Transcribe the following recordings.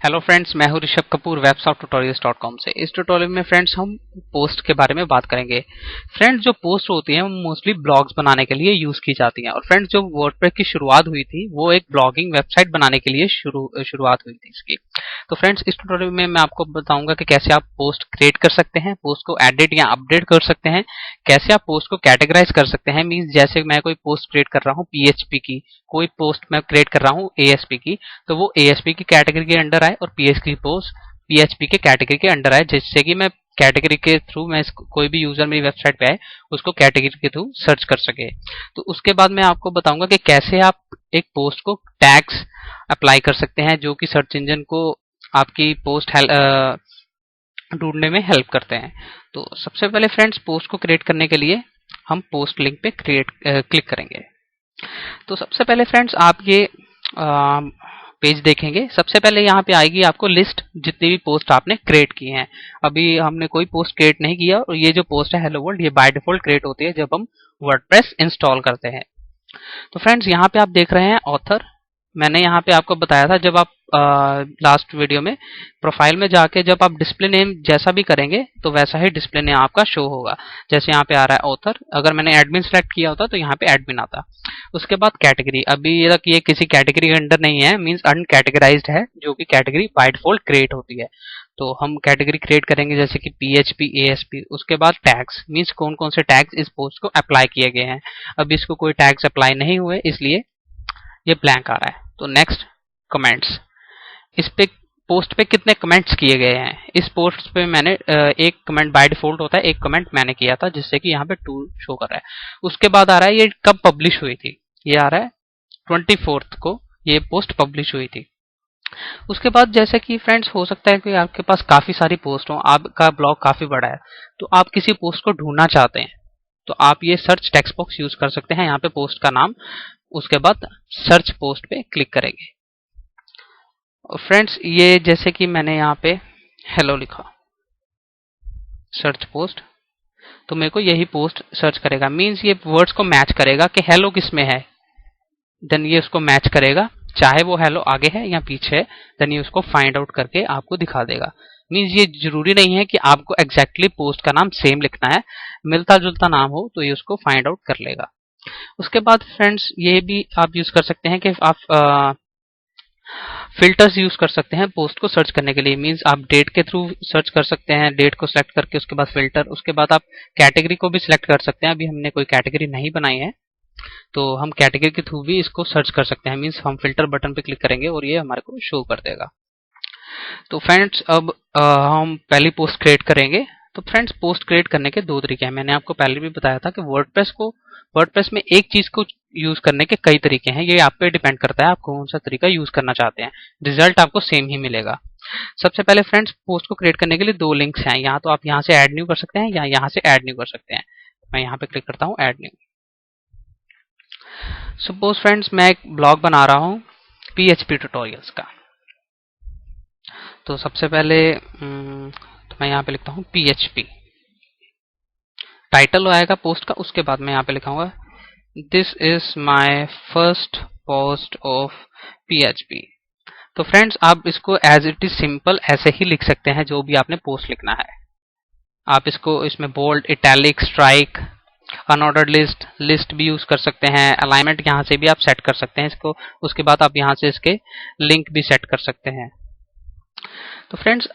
Hello friends, मैं हूं Rishabh Kapoor websofttutorials.com से। इस ट्यूटोरियल में फ्रेंड्स हम पोस्ट के बारे में बात करेंगे। फ्रेंड्स, जो पोस्ट होती हैं वो मोस्टली ब्लॉग्स बनाने के लिए यूज की जाती हैं। और फ्रेंड्स, जो वर्डप्रेस की शुरुआत हुई थी वो एक ब्लॉगिंग वेबसाइट बनाने के लिए शुरुआत हुई थी इसकी। तो फ्रेंड्स, इस ट्यूटोरियल में मैं आपको बताऊंगा कि कैसे आप पोस्ट क्रिएट कर सकते हैं, पोस्ट को एडिट या अपडेट कर सकते हैं, कैसे आप पोस्ट को कैटेगराइज कर सकते हैं। मीन्स जैसे मैं कोई पोस्ट क्रिएट कर रहा हूँ पीएचपी की, कोई पोस्ट मैं क्रिएट कर रहा हूँ एएसपी की, तो वो एएसपी की कैटेगरी के अंडर आए और पीएचपी पोस्ट पीएचपी के कैटेगरी के अंडर आए, जिससे कि मैं कैटेगरी के थ्रू मैं कोई भी यूजर मेरी वेबसाइट पे आए उसको कैटेगरी के थ्रू सर्च कर सके। तो उसके बाद मैं आपको बताऊंगा कि कैसे आप एक पोस्ट को टैग्स अप्लाई कर सकते हैं जो कि सर्च इंजन को आपकी पोस्ट ढूंढने में हेल्प करते हैं। तो सबसे पहले फ्रेंड्स, पोस्ट को क्रिएट करने के लिए हम पोस्ट लिंक पे क्लिक करेंगे। तो सबसे पहले फ्रेंड्स, आप ये पेज देखेंगे। सबसे पहले यहाँ पे आएगी आपको लिस्ट, जितनी भी पोस्ट आपने क्रिएट की हैं। अभी हमने कोई पोस्ट क्रिएट नहीं किया और ये जो पोस्ट है हेलो वर्ल्ड, ये बाय डिफॉल्ट क्रिएट होती है जब हम वर्डप्रेस इंस्टॉल करते हैं। तो फ्रेंड्स, यहाँ पे आप देख रहे हैं ऑथर। मैंने यहाँ पे आपको बताया था जब आप लास्ट वीडियो में प्रोफाइल में जाके जब आप डिस्प्ले नेम जैसा भी करेंगे तो वैसा ही डिस्प्ले नेम आपका शो होगा। जैसे यहाँ पे आ रहा है ऑथर, अगर मैंने एडमिन सेलेक्ट किया होता तो यहाँ पे एडमिन आता। उसके बाद कैटेगरी, अभी तक ये किसी कैटेगरी के अंडर नहीं है, मींस अनकैटेगराइज्ड है, जो कि कैटेगरी बाय डिफॉल्ट क्रिएट होती है। तो हम कैटेगरी क्रिएट करेंगे जैसे कि पीएचपी एएसपी। उसके बाद टैग्स, मींस कौन कौन से टैग्स इस पोस्ट को अप्लाई किए गए हैं। अभी इसको कोई टैग्स अप्लाई नहीं हुए इसलिए ये ब्लैंक आ रहा है। तो नेक्स्ट, कमेंट्स। इस पे पोस्ट पे कितने कमेंट्स किए गए हैं। इस पोस्ट पे मैंने एक कमेंट बाय डिफॉल्ट होता है, एक कमेंट मैंने किया था जिससे कि यहाँ पे 2 शो कर रहा है। उसके बाद आ रहा है ये कब पब्लिश हुई थी, ये आ रहा है 24 को ये पोस्ट पब्लिश हुई थी। उसके बाद जैसे कि फ्रेंड्स, हो सकता है कि आपके पास काफी सारी पोस्ट हो, आपका ब्लॉग काफी बड़ा है, तो आप किसी पोस्ट को ढूंढना चाहते हैं तो आप ये सर्च टेक्स्ट बॉक्स यूज कर सकते हैं। यहाँ पे पोस्ट का नाम, उसके बाद सर्च पोस्ट पे क्लिक करेंगे। और फ्रेंड्स, ये जैसे कि मैंने यहाँ पे हेलो लिखा, सर्च पोस्ट, तो मेरे को यही पोस्ट सर्च करेगा। मींस ये वर्ड्स को मैच करेगा कि हेलो किस में है, देन ये उसको मैच करेगा, चाहे वो हेलो आगे है या पीछे है, देन ये उसको फाइंड आउट करके आपको दिखा देगा। मींस ये जरूरी नहीं है कि आपको एग्जैक्टली पोस्ट का नाम सेम लिखना है, मिलता जुलता नाम हो तो ये उसको फाइंड आउट कर लेगा। उसके बाद फ्रेंड्स, ये भी आप यूज कर सकते हैं कि आप फिल्टर्स यूज कर सकते हैं पोस्ट को सर्च करने के लिए। मींस आप डेट के थ्रू सर्च कर सकते हैं, डेट को सिलेक्ट करके उसके बाद फिल्टर, उसके बाद आप कैटेगरी को भी सिलेक्ट कर सकते हैं। अभी हमने कोई कैटेगरी नहीं बनाई है तो हम कैटेगरी के थ्रू भी इसको सर्च कर सकते हैं। मींस हम फिल्टर बटन पे क्लिक करेंगे और ये हमारे को शो कर देगा। तो फ्रेंड्स, अब हम पहली पोस्ट क्रिएट करेंगे। तो फ्रेंड्स, पोस्ट क्रिएट करने के 2 तरीके हैं। मैंने आपको पहले भी बताया था कि वर्डप्रेस में एक चीज को यूज करने के कई तरीके हैं। ये आप पे डिपेंड करता है आप कौन सा तरीका यूज करना चाहते हैं, रिजल्ट आपको सेम ही मिलेगा। सबसे पहले फ्रेंड्स, पोस्ट को क्रिएट करने के लिए 2 लिंक्स हैं। यहाँ तो आप यहाँ से ऐड न्यू कर सकते हैं या यहाँ से ऐड न्यू कर सकते हैं। मैं यहाँ पे क्लिक करता हूँ ऐड न्यू। सपोज फ्रेंड्स, मैं एक ब्लॉग बना रहा हूँ पीएचपी ट्यूटोरियल्स का। तो सबसे पहले तो मैं यहाँ पे लिखता हूँ पीएचपी, टाइटल आएगा पोस्ट का। उसके बाद मैं यहाँ पे लिखाऊंगा this is my first post of PHP. तो फ्रेंड्स, आप इसको एज इट इज सिंपल ऐसे ही लिख सकते हैं जो भी आपने पोस्ट लिखना है। आप इसको इसमें bold, italic, strike, unordered list, list भी यूज कर सकते हैं। अलाइनमेंट यहाँ से भी आप सेट कर सकते हैं इसको। उसके बाद आप यहाँ से इसके लिंक भी सेट कर सकते हैं। तो फ्रेंड्स,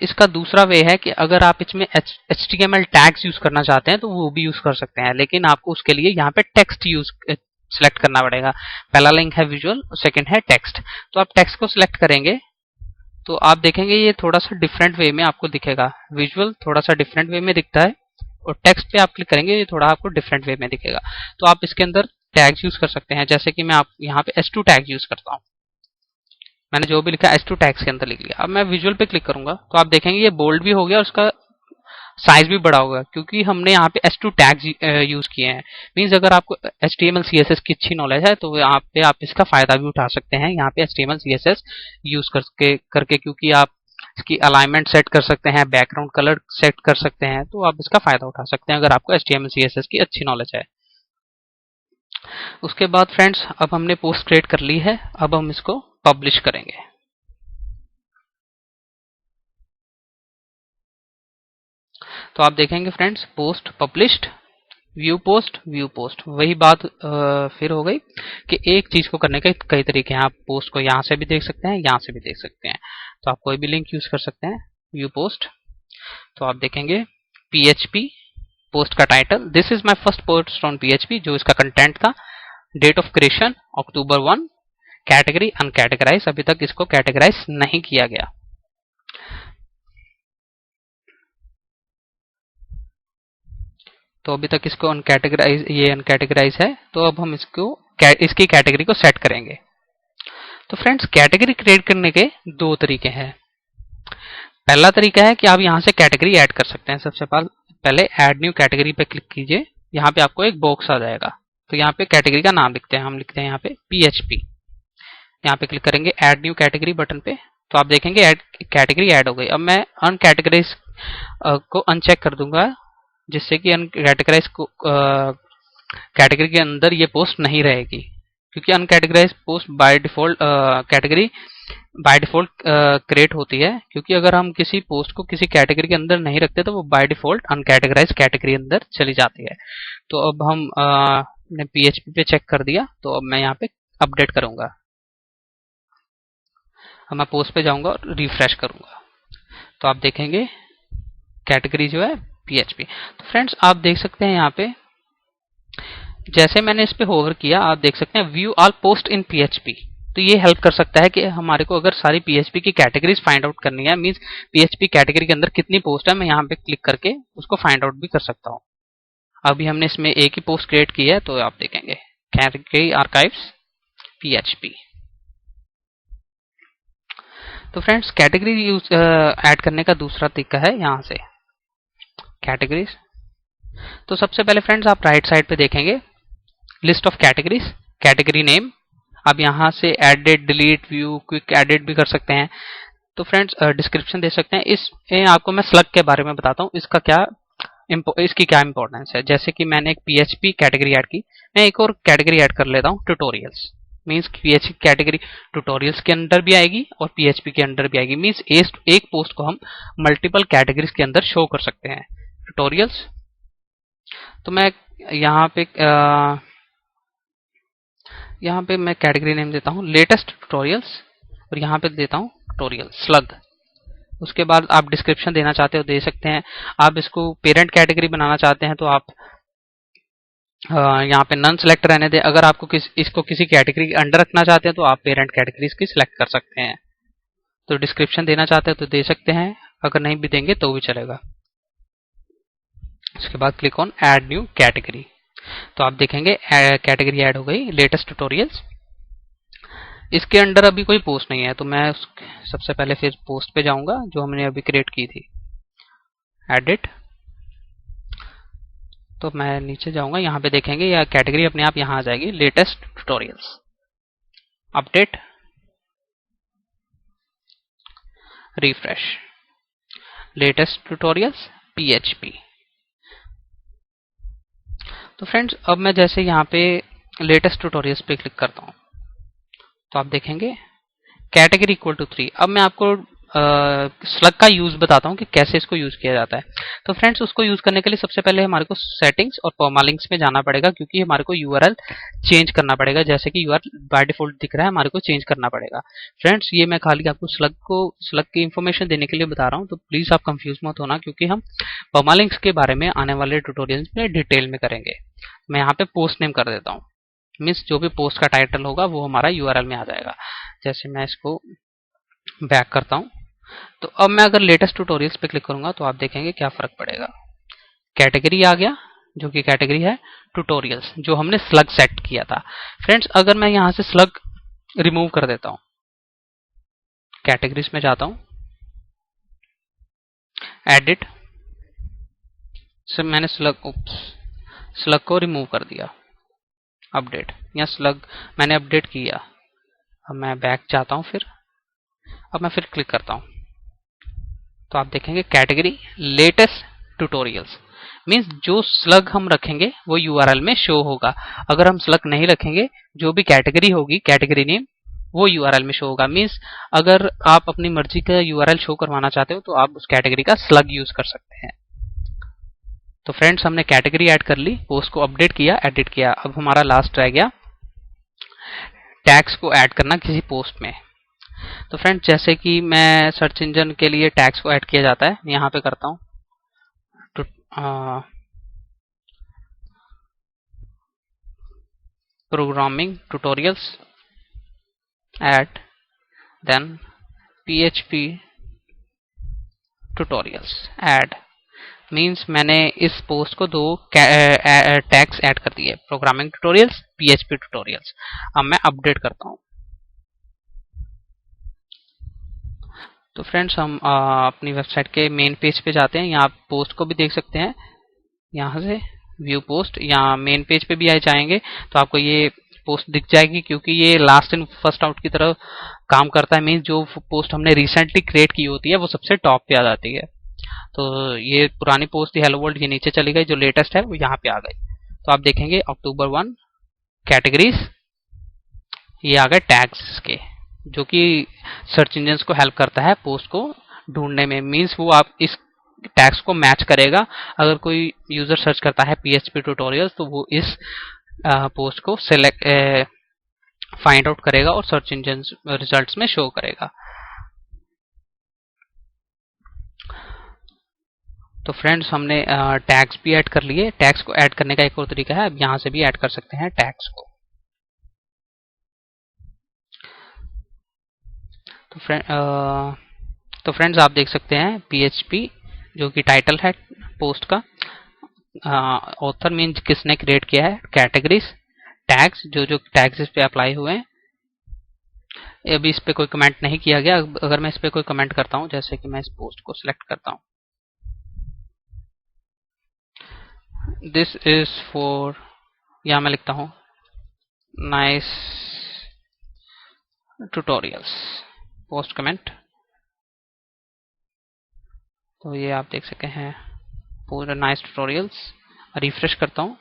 इसका दूसरा वे है कि अगर आप इसमें HTML टैग्स यूज करना चाहते हैं तो वो भी यूज कर सकते हैं, लेकिन आपको उसके लिए यहाँ पे टेक्स्ट यूज सिलेक्ट करना पड़ेगा। पहला लिंक है विजुअल, सेकंड है टेक्स्ट। तो आप टेक्स्ट को सिलेक्ट करेंगे तो आप देखेंगे ये थोड़ा सा डिफरेंट वे में आपको दिखेगा। विजुअल थोड़ा सा डिफरेंट वे में दिखता है और टेक्स्ट पे आप क्लिक करेंगे ये थोड़ा आपको डिफरेंट वे में दिखेगा। तो आप इसके अंदर टैग्स यूज कर सकते हैं, जैसे कि मैं आप यहाँ पे S2 टैग यूज करता हूँ। मैंने जो भी लिखा S2 टैग्स के अंदर लिख लिया। अब मैं विजुअल पे क्लिक करूंगा तो आप देखेंगे ये बोल्ड भी हो गया और उसका साइज भी बड़ा होगा, क्योंकि हमने यहाँ पे S2 टैग्स यूज किए हैं। मींस अगर आपको HTML CSS की अच्छी नॉलेज है तो यहाँ पे आप इसका फायदा भी उठा सकते हैं। यहाँ पे HTML CSS यूज करके क्योंकि आप इसकी अलाइनमेंट सेट कर सकते हैं, बैकग्राउंड कलर सेट कर सकते हैं, तो आप इसका फायदा उठा सकते हैं अगर आपको HTML CSS की अच्छी नॉलेज है। उसके बाद फ्रेंड्स, अब हमने पोस्ट क्रिएट कर ली है, अब हम इसको पब्लिश करेंगे। तो आप देखेंगे friends post published, view post वही बात फिर हो गई कि एक चीज को करने के कई तरीके हैं। आप पोस्ट को यहाँ से भी देख सकते हैं, यहाँ से भी देख सकते हैं। तो आप कोई भी लिंक यूज कर सकते हैं। व्यू पोस्ट, तो आप देखेंगे PHP पोस्ट का title, this is my first post on PHP, जो इसका कंटेंट था। Date of creation October 1, category uncategorised, अभी तक इसको कैटेगराइज नहीं किया गया। तो अभी तक इसको अनकैटेगराइज है, तो अब हम इसकी कैटेगरी को सेट करेंगे। तो फ्रेंड्स कैटेगरी क्रिएट करने के दो तरीके हैं। पहला तरीका है कि आप यहां से कैटेगरी ऐड कर सकते हैं। सबसे पहले ऐड न्यू कैटेगरी पे क्लिक कीजिए, यहाँ पे आपको एक बॉक्स आ जाएगा। तो यहाँ पे कैटेगरी का नाम लिखते हैं, हम लिखते हैं यहाँ पे PHP। यहाँ पे क्लिक करेंगे ऐड न्यू कैटेगरी बटन पे, तो आप देखेंगे कैटेगरी ऐड हो गई। अब मैं अनकैटेगराइज को अनचेक कर दूंगा, जिससे कि अनकैटेगराइज कैटेगरी के अंदर ये पोस्ट नहीं रहेगी, क्योंकि uncategorised post by default category by default create होती है। क्योंकि अगर हम किसी पोस्ट को किसी कैटेगरी के अंदर नहीं रखते तो वो बाय डिफॉल्ट अनकैटेगराइज कैटेगरी अंदर चली जाती है। तो अब हम ने PHP पे चेक कर दिया, तो अब मैं यहाँ पे अपडेट करूंगा। अब मैं पोस्ट पे जाऊंगा और रिफ्रेश करूंगा, तो आप देखेंगे कैटेगरी जो है PHP। तो फ्रेंड्स आप देख सकते हैं यहाँ पे जैसे मैंने इस पे होवर किया, आप देख सकते हैं व्यू ऑल पोस्ट इन PHP। तो ये हेल्प कर सकता है कि हमारे को अगर सारी PHP की कैटेगरीज फाइंड आउट करनी है, मींस PHP कैटेगरी के अंदर कितनी पोस्ट है, मैं यहाँ पे क्लिक करके उसको फाइंड आउट भी कर सकता हूँ। अभी हमने इसमें एक ही पोस्ट क्रिएट की है, तो आप देखेंगे कैटेगरी आर्काइव्स PHP। तो फ्रेंड्स कैटेगरी यूज ऐड करने का दूसरा तरीका है यहाँ से कैटेगरीज। तो सबसे पहले फ्रेंड्स आप राइट साइड पे देखेंगे list of categories, category name. आप यहाँ से edit, delete, view, quick edit भी कर सकते हैं। तो फ्रेंड्स डिस्क्रिप्शन दे सकते हैं। इसमें आपको मैं स्लग के बारे में बताता हूँ, इसकी क्या इंपॉर्टेंस है। जैसे कि मैंने एक PHP कैटेगरी ऐड की, मैं एक और कैटेगरी ऐड कर लेता हूँ tutorials. Means PHP category tutorials के अंदर भी आएगी और PHP के अंदर भी आएगी। मीन्स एक पोस्ट को हम मल्टीपल कैटेगरीज के अंदर शो कर सकते हैं। ट्यूटोरियल्स, तो मैं यहाँ पे मैं कैटेगरी नेम देता हूँ लेटेस्ट ट्यूटोरियल्स, और यहाँ पे देता हूँ ट्यूटोरियल स्लग। उसके बाद आप डिस्क्रिप्शन देना चाहते हो दे सकते हैं। आप इसको पेरेंट कैटेगरी बनाना चाहते हैं तो आप यहाँ पे नन सेलेक्ट रहने दें। अगर आपको इसको किसी कैटेगरी के अंडर रखना चाहते हैं तो आप पेरेंट कैटेगरीज की सिलेक्ट कर सकते हैं। तो डिस्क्रिप्शन देना चाहते हैं तो दे सकते हैं, अगर नहीं भी देंगे तो भी चलेगा। उसके बाद click on add new category, तो आप देखेंगे कैटेगरी ऐड हो गई लेटेस्ट ट्यूटोरियल्स। इसके अंडर अभी कोई पोस्ट नहीं है, तो मैं सबसे पहले फिर पोस्ट पे जाऊंगा जो हमने अभी क्रिएट की थी, एडिट। तो मैं नीचे जाऊंगा, यहाँ पे देखेंगे यह कैटेगरी अपने आप यहाँ आ जाएगी latest tutorials. Update, refresh, latest tutorials PHP। तो फ्रेंड्स अब मैं जैसे यहाँ पे लेटेस्ट ट्यूटोरियल्स पे क्लिक करता हूँ, तो आप देखेंगे कैटेगरी इक्वल टू 3। अब मैं आपको स्लग का यूज बताता हूँ कि कैसे इसको यूज किया जाता है। तो फ्रेंड्स उसको यूज करने के लिए सबसे पहले हमारे को सेटिंग्स और परमालिंक्स में जाना पड़ेगा, क्योंकि हमारे को URL चेंज करना पड़ेगा। जैसे कि URL बाय डिफॉल्ट दिख रहा है, हमारे को चेंज करना पड़ेगा। फ्रेंड्स ये मैं खाली आपको स्लग की इंफॉर्मेशन देने के लिए बता रहा हूँ, तो प्लीज आप कंफ्यूज मत होना, क्योंकि हम परमालिंक्स के बारे में आने वाले ट्यूटोरियल्स में डिटेल में करेंगे। मैं यहाँ पे पोस्ट नेम कर देता हूँ, मीन्स जो भी पोस्ट का टाइटल होगा वो हमारा URL में आ जाएगा। जैसे मैं इसको बैक करता हूँ, तो अब मैं अगर लेटेस्ट ट्यूटोरियल्स पे क्लिक करूंगा तो आप देखेंगे क्या फर्क पड़ेगा। कैटेगरी आ गया, जो कि कैटेगरी है ट्यूटोरियल्स, जो हमने स्लग सेट किया था। फ्रेंड्स अगर मैं यहां से स्लग रिमूव कर देता हूं, कैटेगरीज में जाता हूं, एडिट से मैंने स्लग को रिमूव कर दिया, अपडेट, या स्लग मैंने अपडेट किया। अब मैं बैक जाता हूं, फिर अब मैं फिर क्लिक करता हूं, तो आप देखेंगे कैटेगरी लेटेस्ट ट्यूटोरियल्स। मींस जो स्लग हम रखेंगे वो URL में शो होगा। अगर हम स्लग नहीं रखेंगे, जो भी कैटेगरी होगी, कैटेगरी नेम, वो URL में शो होगा। मींस अगर आप अपनी मर्जी का URL शो करवाना चाहते हो तो आप उस कैटेगरी का स्लग यूज कर सकते हैं। तो फ्रेंड्स हमने कैटेगरी ऐड कर ली, पोस्ट को अपडेट किया, एडिट किया। अब हमारा लास्ट रह गया टैग्स को ऐड करना किसी पोस्ट में। तो फ्रेंड्स जैसे कि मैं सर्च इंजन के लिए टैग्स को ऐड किया जाता है, यहाँ पे करता हूँ तो programming tutorials add then PHP tutorials add means मैंने इस पोस्ट को 2 टैग्स ऐड कर दिए, प्रोग्रामिंग ट्यूटोरियल्स, PHP ट्यूटोरियल्स। अब मैं अपडेट करता हूँ। तो फ्रेंड्स हम अपनी वेबसाइट के मेन पेज पे जाते हैं। यहाँ आप पोस्ट को भी देख सकते हैं, यहाँ से व्यू पोस्ट, या मेन पेज पे भी आ जाएंगे तो आपको ये पोस्ट दिख जाएगी, क्योंकि ये लास्ट इन फर्स्ट आउट की तरह काम करता है। मीन्स जो पोस्ट हमने रिसेंटली क्रिएट की होती है वो सबसे टॉप पे आ जाती है। तो ये पुरानी पोस्ट थी हेलो वर्ल्ड, ये नीचे चली गई, जो लेटेस्ट है वो यहाँ पे आ गई। तो आप देखेंगे अक्टूबर 1 कैटेगरीज, ये आ गए टैग्स के, जो कि सर्च इंजन को हेल्प करता है पोस्ट को ढूंढने में। मीन्स वो आप इस टैग्स को मैच करेगा। अगर कोई यूजर सर्च करता है PHP ट्यूटोरियल्स तो वो इस पोस्ट को सिलेक्ट फाइंड आउट करेगा और सर्च इंजन रिजल्ट्स में शो करेगा। तो फ्रेंड्स हमने टैग्स भी ऐड कर लिए। टैग्स को ऐड करने का एक और तरीका है, अब यहाँ से भी ऐड कर सकते हैं टैग्स को। तो फ्रेंड्स आप देख सकते हैं PHP जो कि टाइटल है पोस्ट का, ऑथर मीन्स किसने क्रिएट किया है, कैटेगरीज, टैग्स जो जो टैग्स इस पे अप्लाई हुए हैं। अभी इस पे कोई कमेंट नहीं किया गया। अगर मैं इस पे कोई कमेंट करता हूं, जैसे कि मैं इस पोस्ट को सिलेक्ट करता हूं, दिस इज फॉर, यहां मैं लिखता हूं नाइस ट्यूटोरियल्स, पोस्ट कमेंट। तो ये आप देख सकते हैं पूरा नाइस ट्यूटोरियल्स। रिफ्रेश करता हूं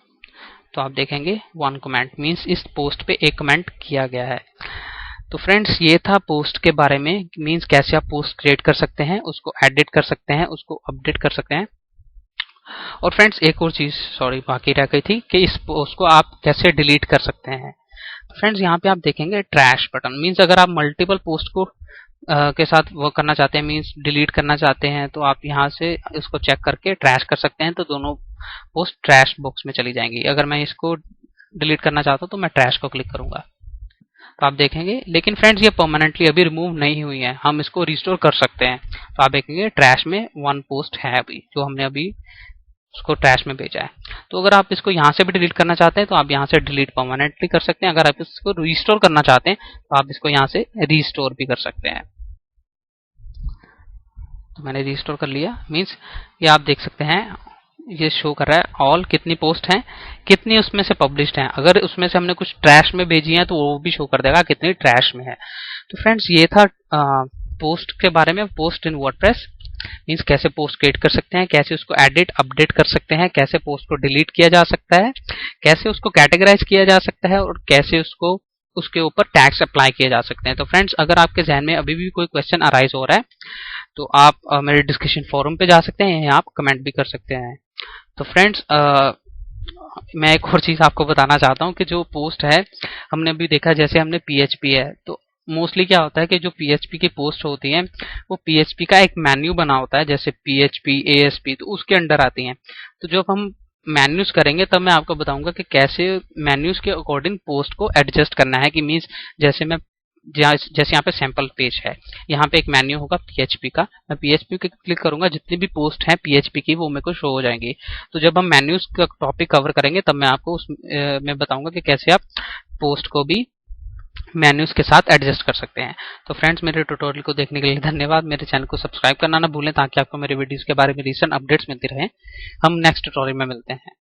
तो आप देखेंगे 1 कमेंट, मीन्स इस पोस्ट पे एक कमेंट किया गया है। तो फ्रेंड्स ये था पोस्ट के बारे में, मीन्स कैसे आप पोस्ट क्रिएट कर सकते हैं, उसको एडिट कर सकते हैं, उसको अपडेट कर सकते हैं। और फ्रेंड्स एक और चीज सॉरी बाकी रह गई थी कि इस पोस्ट को आप कैसे डिलीट कर सकते हैं। फ्रेंड्स यहाँ पे आप देखेंगे ट्रैश बटन, मीन्स अगर आप मल्टीपल पोस्ट को के साथ वर्क करना चाहते हैं, मीन्स डिलीट करना चाहते हैं, तो आप यहाँ से इसको चेक करके ट्रैश कर सकते हैं। तो दोनों पोस्ट ट्रैश बॉक्स में चली जाएंगी। अगर मैं इसको डिलीट करना चाहता हूँ तो मैं ट्रैश को क्लिक करूंगा तो आप देखेंगे। लेकिन फ्रेंड्स ये परमानेंटली अभी रिमूव नहीं हुई है, हम इसको रिस्टोर कर सकते हैं। तो आप देखेंगे ट्रैश में 1 पोस्ट है अभी, जो हमने अभी उसको ट्रैश में भेजा है। तो अगर आप इसको यहाँ से भी डिलीट करना चाहते हैं तो आप यहाँ से डिलीट परमानेंटली कर सकते हैं। अगर आप इसको रिस्टोर करना चाहते हैं तो आप इसको यहाँ से रिस्टोर भी कर सकते हैं। तो मैंने रिस्टोर कर लिया, मीन्स ये आप देख सकते हैं ये शो कर रहा है ऑल, कितनी पोस्ट हैं, कितनी उसमें से पब्लिश्ड हैं। अगर उसमें से हमने कुछ ट्रैश में भेजी हैं तो वो भी शो कर देगा कितनी ट्रैश में है। तो फ्रेंड्स ये था पोस्ट के बारे में, पोस्ट इन वर्डप्रेस, मीन्स कैसे पोस्ट क्रिएट कर सकते हैं, कैसे उसको एडिट अपडेट कर सकते हैं, कैसे पोस्ट को डिलीट किया जा सकता है, कैसे उसको कैटेगराइज किया जा सकता है, और कैसे उसको उसके ऊपर टैग्स अप्लाई किए जा सकते हैं। तो फ्रेंड्स अगर आपके जहन में अभी भी कोई क्वेश्चन अराइज हो रहा है तो आप मेरे डिस्कशन फोरम पे जा सकते हैं, या आप कमेंट भी कर सकते हैं। तो फ्रेंड्स मैं एक और चीज आपको बताना चाहता हूँ कि जो पोस्ट है हमने अभी देखा, जैसे हमने PHP है, तो मोस्टली क्या होता है कि जो PHP की पोस्ट होती हैं वो PHP का एक मेन्यू बना होता है, जैसे PHP ASP, तो उसके अंडर आती हैं। तो जब हम मेन्यूज करेंगे तब मैं आपको बताऊंगा कि कैसे मेन्यूज के अकॉर्डिंग पोस्ट को एडजस्ट करना है। कि मीन्स जैसे मैं जैसे यहाँ पे सैंपल पेज है, यहाँ पे एक मेन्यू होगा PHP का, मैं PHP के क्लिक करूंगा, जितनी भी पोस्ट है PHP की वो मेरे को शो हो जाएंगी। तो जब हम मेन्यूज का टॉपिक कवर करेंगे तब मैं आपको मैं बताऊंगा कि कैसे आप पोस्ट को भी मेन्यूज के साथ एडजस्ट कर सकते हैं। तो फ्रेंड्स मेरे ट्यूटोरियल को देखने के लिए धन्यवाद। मेरे चैनल को सब्सक्राइब करना ना भूलें ताकि आपको मेरे वीडियोस के बारे में रीसेंट अपडेट्स मिलती रहे। हम नेक्स्ट ट्यूटोरियल में मिलते हैं।